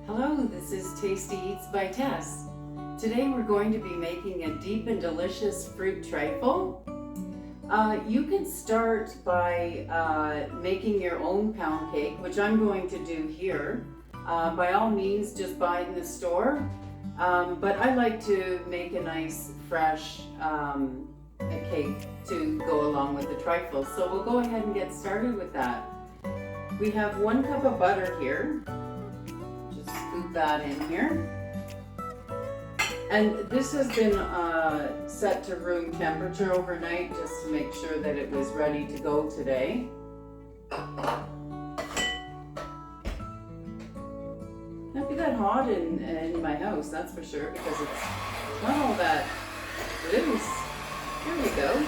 Hello, this is Tasty Eats by Tess. Today we're going to be making a deep and delicious fruit trifle. You can start by making your own pound cake, which I'm going to do here. By all means, just buy it in the store. But I like to make a nice, fresh cake to go along with the trifle. So we'll go ahead and get started with that. We have 1 cup of butter here. Just scoop that in here. And this has been set to room temperature overnight just to make sure that it was ready to go today. Can't be that hot in my house, that's for sure, because it's not all that loose. Here we go.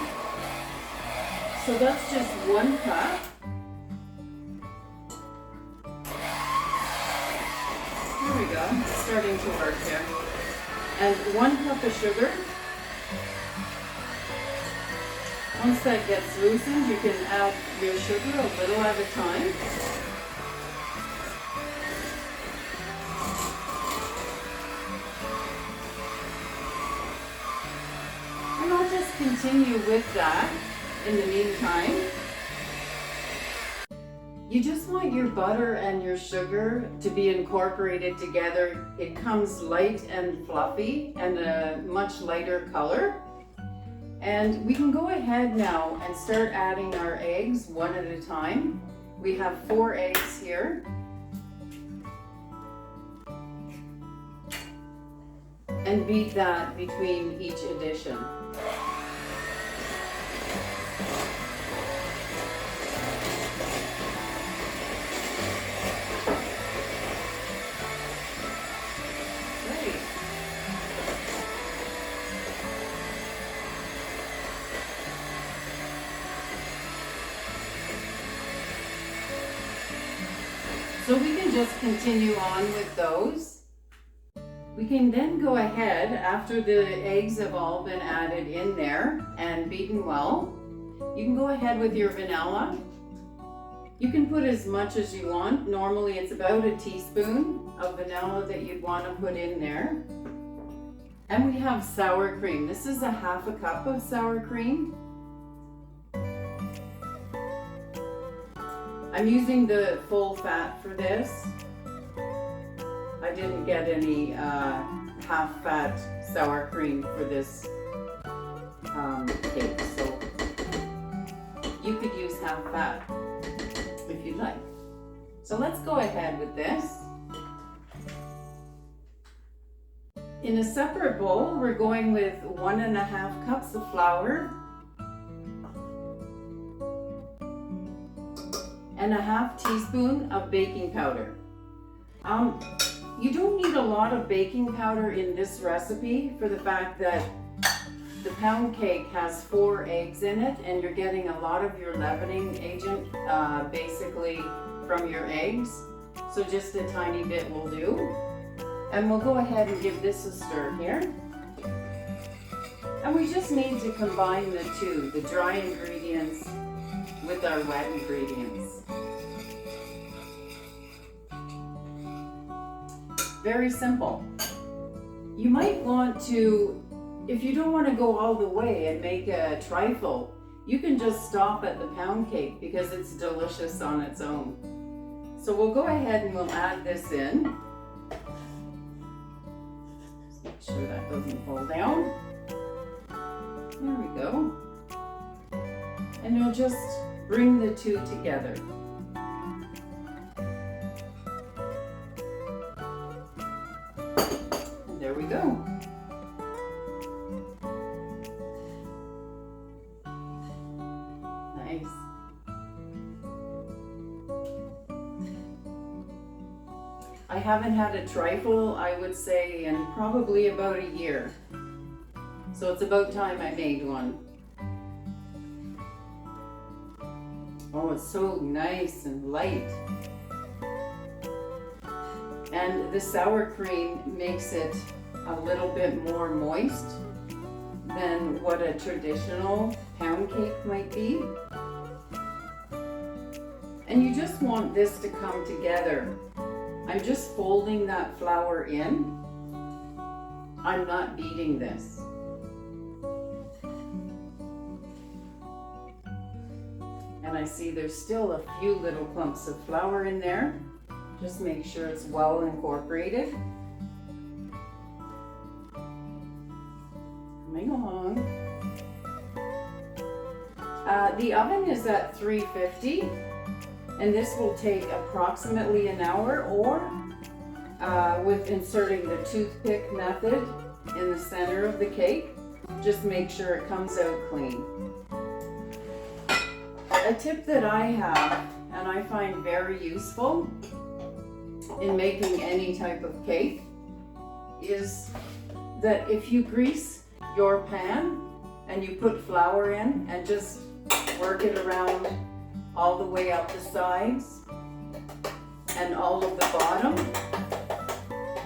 So that's just 1 cup. Here we go, it's starting to work here. And 1 cup of sugar. Once that gets loosened, you can add your sugar a little at a time. And I'll just continue with that in the meantime. You just want your butter and your sugar to be incorporated together. It comes light and fluffy and a much lighter color. And we can go ahead now and start adding our eggs one at a time. We have 4 eggs here. And beat that between each addition. So we can just continue on with those. We can then go ahead, after the eggs have all been added in there and beaten well, you can go ahead with your vanilla. You can put as much as you want. Normally it's about a teaspoon of vanilla that you'd want to put in there. And we have sour cream. This is a 1/2 cup of sour cream. I'm using the full fat for this. I didn't get any half fat sour cream for this cake, so you could use half fat if you'd like. So let's go ahead with this. In a separate bowl, we're going with 1.5 cups of flour and a 1/2 teaspoon of baking powder. You don't need a lot of baking powder in this recipe for the fact that the pound cake has 4 eggs in it and you're getting a lot of your leavening agent basically from your eggs. So just a tiny bit will do. And we'll go ahead and give this a stir here. And we just need to combine the two, the dry ingredients with our wet ingredients. Very simple. You might want to, if you don't want to go all the way and make a trifle, you can just stop at the pound cake because it's delicious on its own. So we'll go ahead and we'll add this in. Just make sure that doesn't fall down. There we go. And you'll just bring the two together. And there we go. Nice. I haven't had a trifle, I would say, in probably about a year. So it's about time I made one. Oh, it's so nice and light. And the sour cream makes it a little bit more moist than what a traditional pound cake might be. And you just want this to come together. I'm just folding that flour in. I'm not beating this. And I see there's still a few little clumps of flour in there. Just make sure it's well incorporated. Coming along. The oven is at 350, and this will take approximately an hour, or with inserting the toothpick method in the center of the cake, just make sure it comes out clean. A tip that I have, and I find very useful in making any type of cake, is that if you grease your pan and you put flour in and just work it around all the way up the sides and all of the bottom,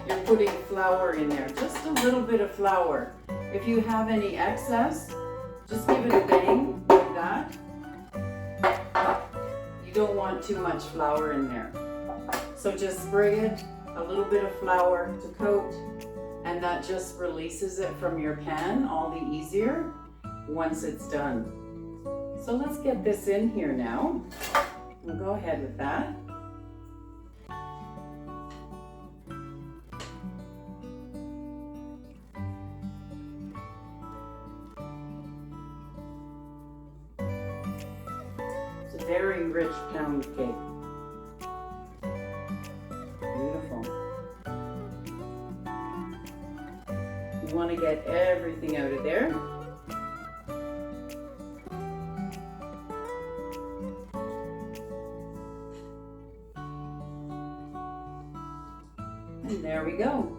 you're putting flour in there, just a little bit of flour. If you have any excess, just give it a bang like that. You don't want too much flour in there. So just spray it, a little bit of flour to coat, and that just releases it from your pan all the easier once it's done. So let's get this in here now. We'll go ahead with that. It's a very rich pound cake. Beautiful. You want to get everything out of there. And there we go.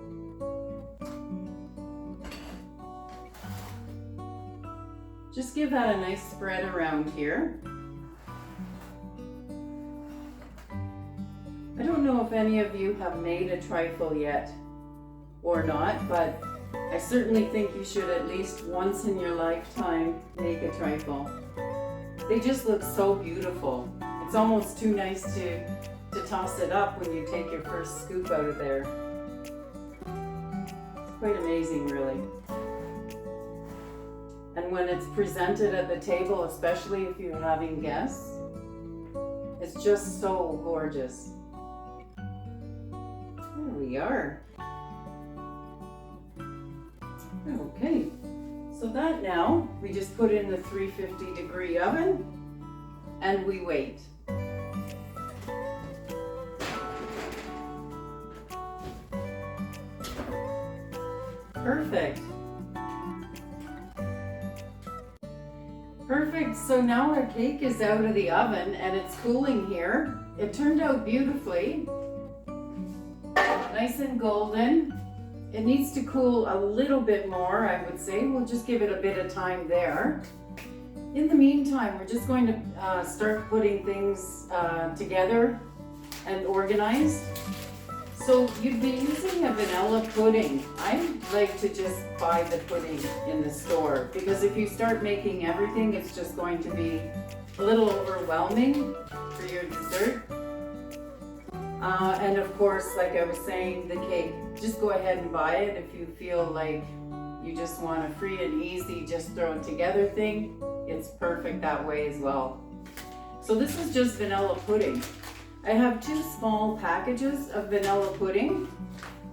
Just give that a nice spread around here. I don't know if any of you have made a trifle yet or not, but I certainly think you should at least once in your lifetime make a trifle. They just look so beautiful. It's almost too nice to toss it up when you take your first scoop out of there. It's quite amazing, really. And when it's presented at the table, especially if you're having guests, it's just so gorgeous. There we are. Okay, so that now, we just put in the 350-degree oven and we wait. Perfect. Perfect, so now our cake is out of the oven and it's cooling here. It turned out beautifully. Nice and golden. It needs to cool a little bit more, I would say. We'll just give it a bit of time there. In the meantime, we're just going to start putting things together and organized. So you'd be using a vanilla pudding. I like to just buy the pudding in the store, because if you start making everything, it's just going to be a little overwhelming for your dessert. And of course, like I was saying, the cake, just go ahead and buy it if you feel like you just want a free and easy, just throw it together thing. It's perfect that way as well. So this is just vanilla pudding. I have 2 small packages of vanilla pudding,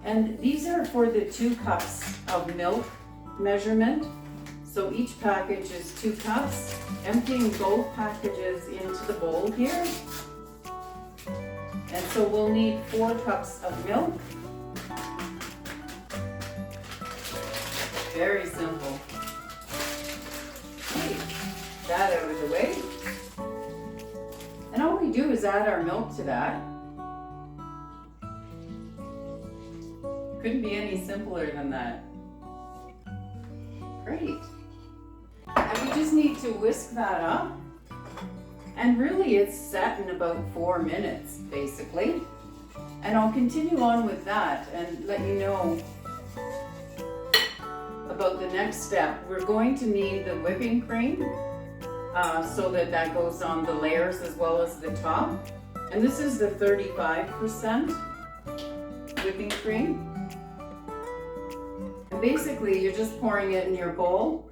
and these are for the 2 cups of milk measurement. So each package is 2 cups. Emptying both packages into the bowl here. And so we'll need 4 cups of milk. Very simple. Okay, that out of the way. And all we do is add our milk to that. Couldn't be any simpler than that. Great. And we just need to whisk that up. And really it's set in about 4 minutes, basically. And I'll continue on with that and let you know about the next step. We're going to need the whipping cream so that goes on the layers as well as the top. And this is the 35%. whipping cream. And basically, you're just pouring it in your bowl.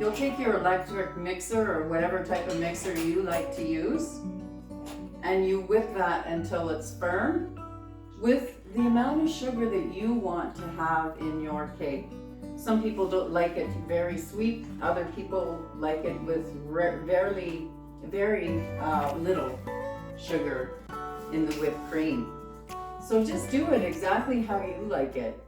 You'll take your electric mixer or whatever type of mixer you like to use, and you whip that until it's firm with the amount of sugar that you want to have in your cake. Some people don't like it very sweet. Other people like it with very little sugar in the whipped cream. So just do it exactly how you like it.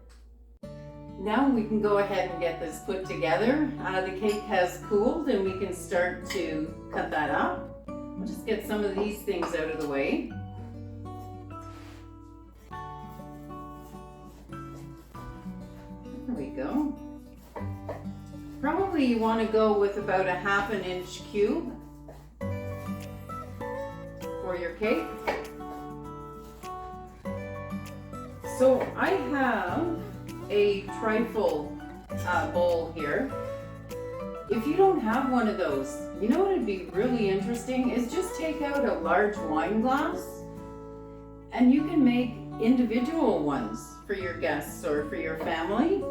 Now we can go ahead and get this put together. The cake has cooled and we can start to cut that up. I'll just get some of these things out of the way. There we go. Probably you want to go with about a 1/2 inch cube for your cake. So I have a Trifle bowl here. If you don't have one of those, you know what would be really interesting is just take out a large wine glass and you can make individual ones for your guests or for your family.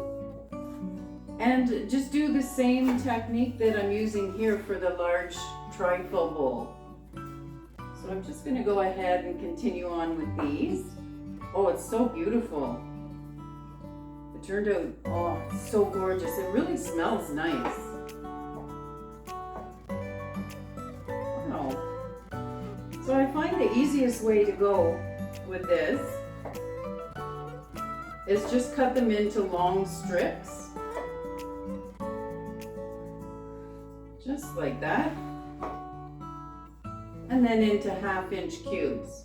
And just do the same technique that I'm using here for the large Trifle bowl. So I'm just going to go ahead and continue on with these. Oh, it's so beautiful. It turned out, oh, it's so gorgeous. It really smells nice. Wow. So I find the easiest way to go with this is just cut them into long strips. Just like that. And then into 1/2 inch cubes.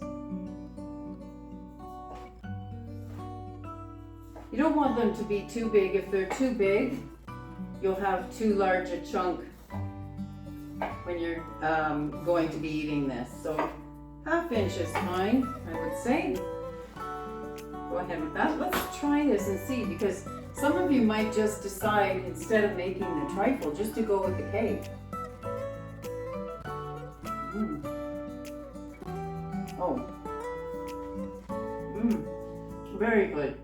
You don't want them to be too big. If they're too big, you'll have too large a chunk when you're going to be eating this. So 1/2 inch is fine, I would say. Go ahead with that. Let's try this and see, because some of you might just decide, instead of making the trifle, just to go with the cake. Oh. Very good.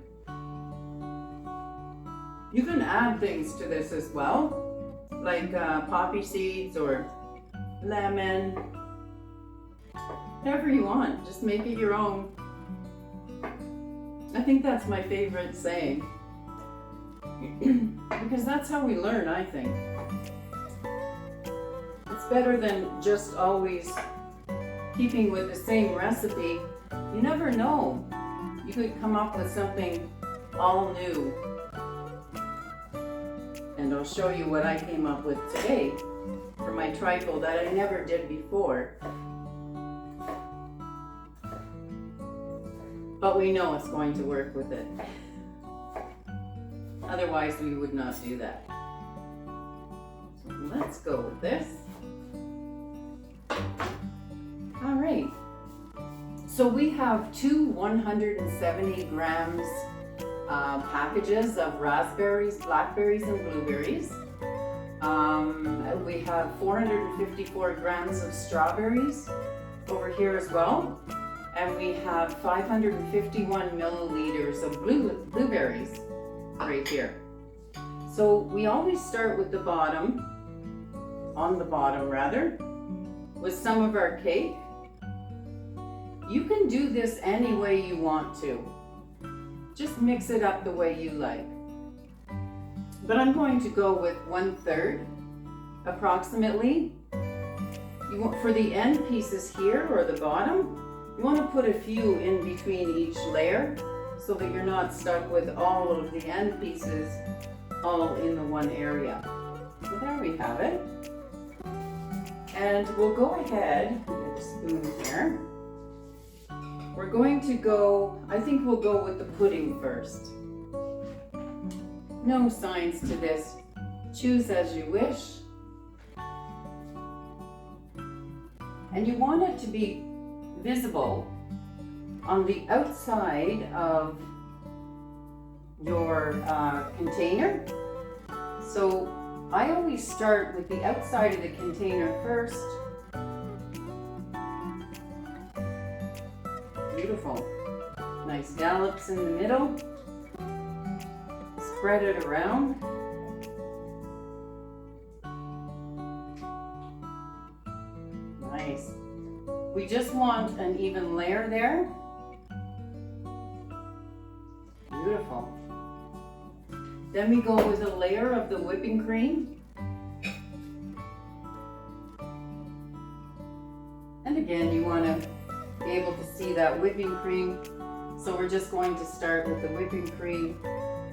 You can add things to this as well, like poppy seeds or lemon, whatever you want. Just make it your own. I think that's my favorite saying, because that's how we learn, I think. It's better than just always keeping with the same recipe. You never know. You could come up with something all new. And I'll show you what I came up with today for my trifle that I never did before. But we know it's going to work with it. Otherwise, we would not do that. So let's go with this. All right. So we have two 170 grams packages of raspberries, blackberries, and blueberries. We have 454 grams of strawberries over here as well. And we have 551 milliliters of blueberries right here. So we always start with the bottom, on the bottom rather, with some of our cake. You can do this any way you want to. Just mix it up the way you like. But I'm going to go with 1/3 approximately. You want, for the end pieces here or the bottom, you want to put a few in between each layer so that you're not stuck with all of the end pieces all in the one area. So there we have it. And we'll go ahead, get a spoon here. We're going to go, I think we'll go with the pudding first. No science to this. Choose as you wish. And you want it to be visible on the outside of your container. So I always start with the outside of the container first. Beautiful. Nice scallops in the middle. Spread it around. Nice. We just want an even layer there. Beautiful. Then we go with a layer of the whipping cream. And again, you want to be able to see that whipping cream. So we're just going to start with the whipping cream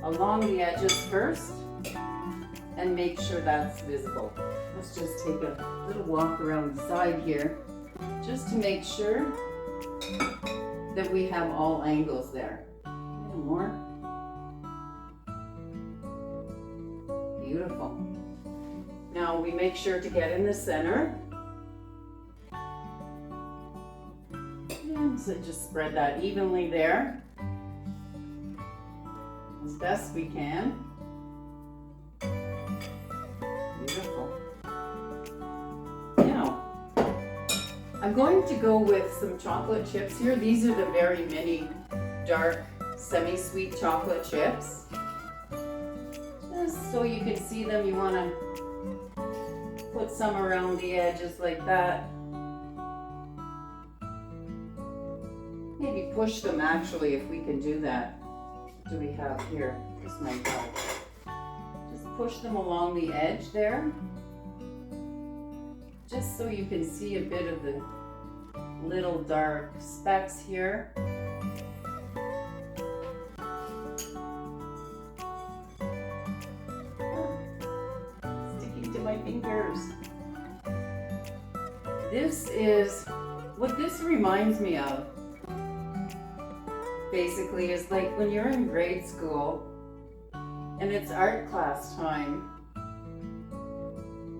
along the edges first and make sure that's visible. Let's just take a little walk around the side here just to make sure that we have all angles there. A little more. Beautiful. Now we make sure to get in the center. And so just spread that evenly there as best we can. Beautiful. Now, I'm going to go with some chocolate chips here. These are the very mini dark semi-sweet chocolate chips. Just so you can see them, you want to put some around the edges like that. Maybe push them actually, if we can do that. What do we have here? This might help. Just push them along the edge there. Just so you can see a bit of the little dark specks here. Sticking to my fingers. This is what this reminds me of. Basically, is like when you're in grade school and it's art class time.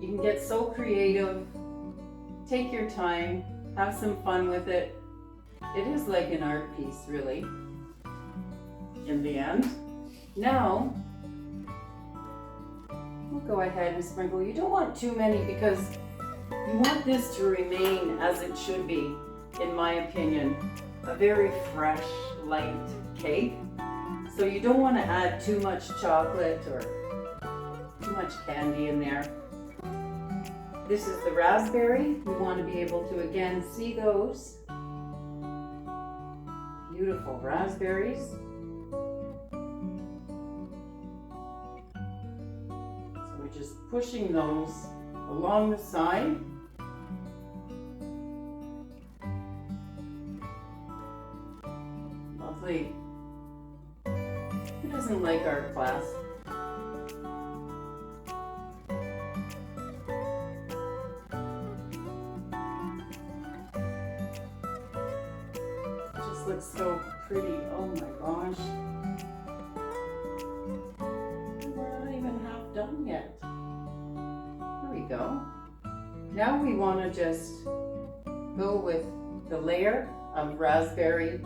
You can get so creative, take your time, have some fun with it. It is like an art piece, really, in the end. Now, we'll go ahead and sprinkle. You don't want too many because you want this to remain as it should be, in my opinion, a very fresh, light cake. So you don't want to add too much chocolate or too much candy in there. This is the raspberry. We want to be able to again see those. Beautiful raspberries. So we're just pushing those along the side. Lovely. Who doesn't like art class? It just looks so pretty. Oh my gosh. We're not even half done yet. Here we go. Now we want to just go with the layer of raspberry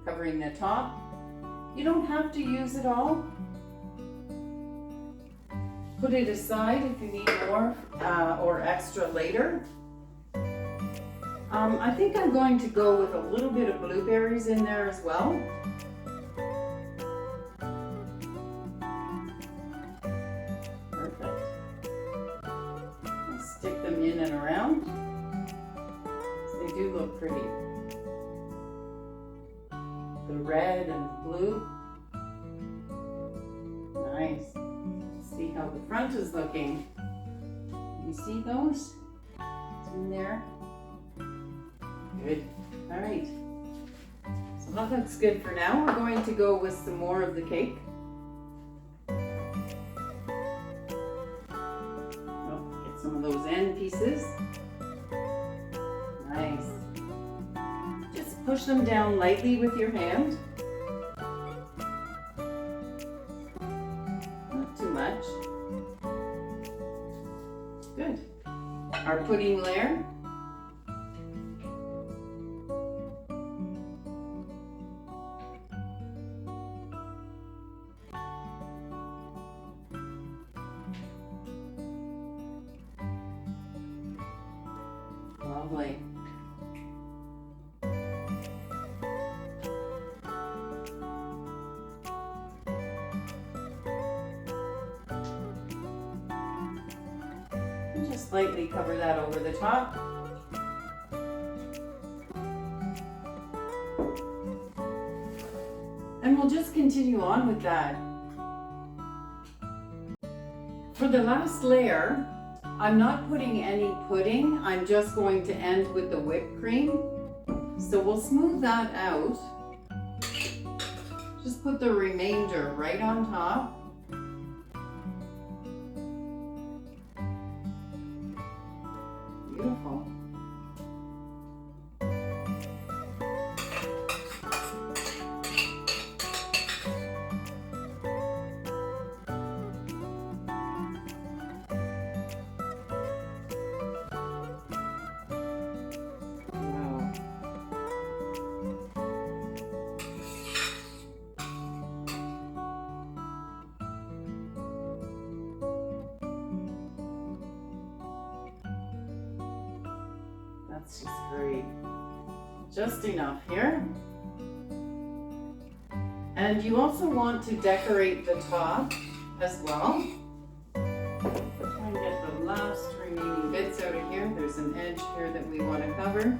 covering the top. You don't have to use it all. Put it aside if you need more or extra later. I think I'm going to go with a little bit of blueberries in there as well. Perfect. And stick them in and around. So they do look pretty. The red and blue. Nice. See how the front is looking. You see those? It's in there. Good. All right. So that looks good for now. We're going to go with some more of the cake. Oh, get some of those end pieces. Nice. Just push them down lightly with your hand. Not too much. Good. Our pudding layer. Lovely. just lightly cover that over the top. And we'll just continue on with that. For the last layer, I'm not putting any pudding. I'm just going to end with the whipped cream. So we'll smooth that out. Just put the remainder right on top. Beautiful. That's just great. Just enough here. And you also want to decorate the top as well. Try and get the last remaining bits out of here. There's an edge here that we want to cover.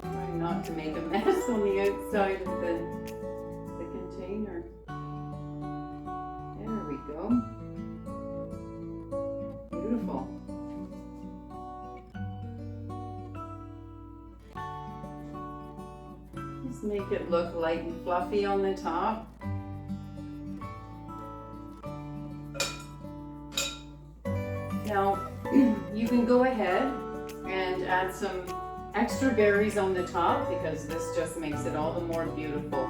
Try not to make a mess on the outside of the container. There we go. Beautiful. Just make it look light and fluffy on the top. Now, you can go ahead and add some extra berries on the top because this just makes it all the more beautiful.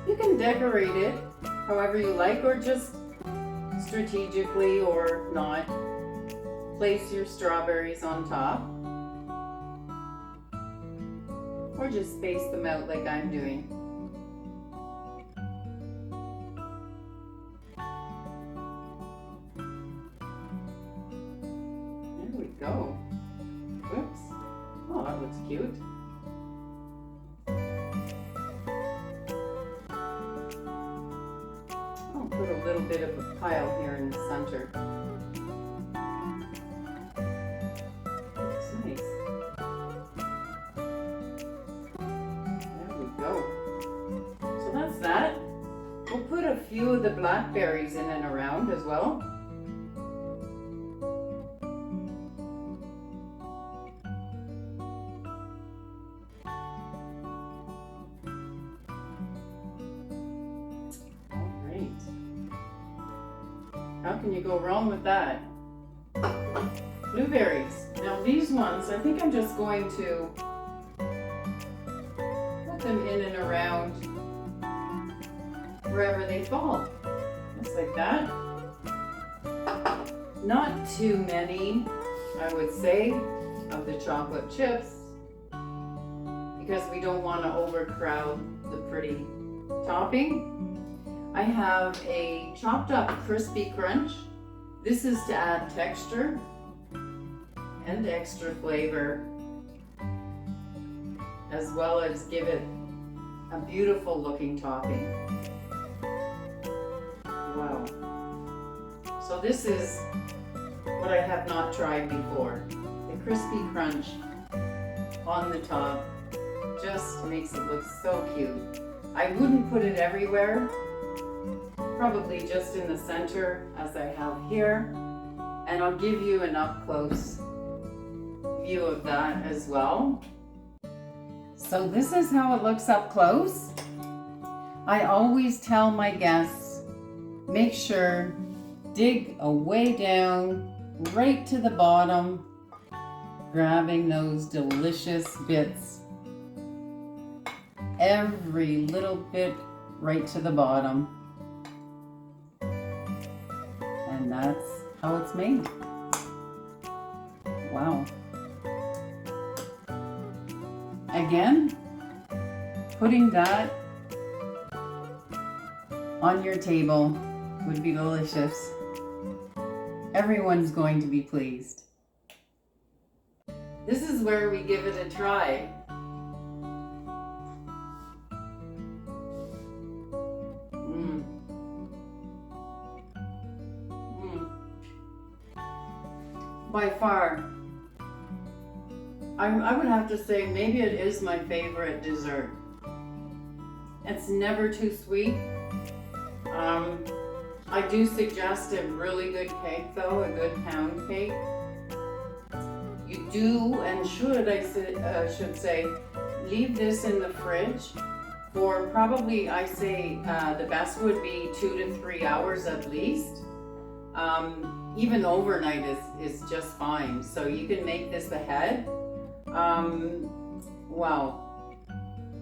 You can decorate it however you like, or just strategically or not. Place your strawberries on top, or just space them out like I'm doing. There we go. Whoops. Oh, that looks cute. I'll put a little bit of a pile here in the center. Looks nice. There we go. So that's that. We'll put a few of the blackberries in and around as well. How can you go wrong with that? Blueberries. Now these ones, I think I'm just going to put them in and around wherever they fall. Just like that. Not too many, I would say, of the chocolate chips, because we don't want to overcrowd the pretty topping. I have a chopped up crispy crunch. This is to add texture and extra flavor, as well as give it a beautiful looking topping. Wow. So this is what I have not tried before. The crispy crunch on the top just makes it look so cute. I wouldn't put it everywhere. Probably just in the center as I have here, and I'll give you an up close view of that as well. So this is how it looks up close. I always tell my guests, make sure, dig a way down right to the bottom, grabbing those delicious bits. Every little bit right to the bottom. And that's how it's made. Wow. Again, putting that on your table would be delicious. Everyone's going to be pleased. This is where we give it a try. by far, I would have to say maybe it is my favorite dessert. It's never too sweet. I do suggest a really good cake though, a good pound cake. You do and should, should say, leave this in the fridge for probably, I say, the best would be 2 to 3 hours at least. Even overnight is just fine. So you can make this ahead. Wow.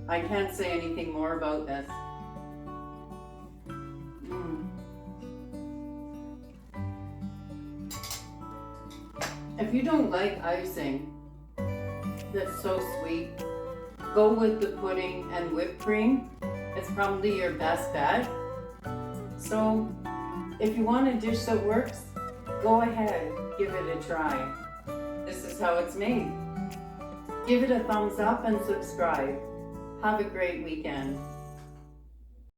I can't say anything more about this. If you don't like icing that's so sweet, go with the pudding and whipped cream. It's probably your best bet. So if you want a dish that works, go ahead, give it a try. This is how it's made. Give it a thumbs up and subscribe. Have a great weekend.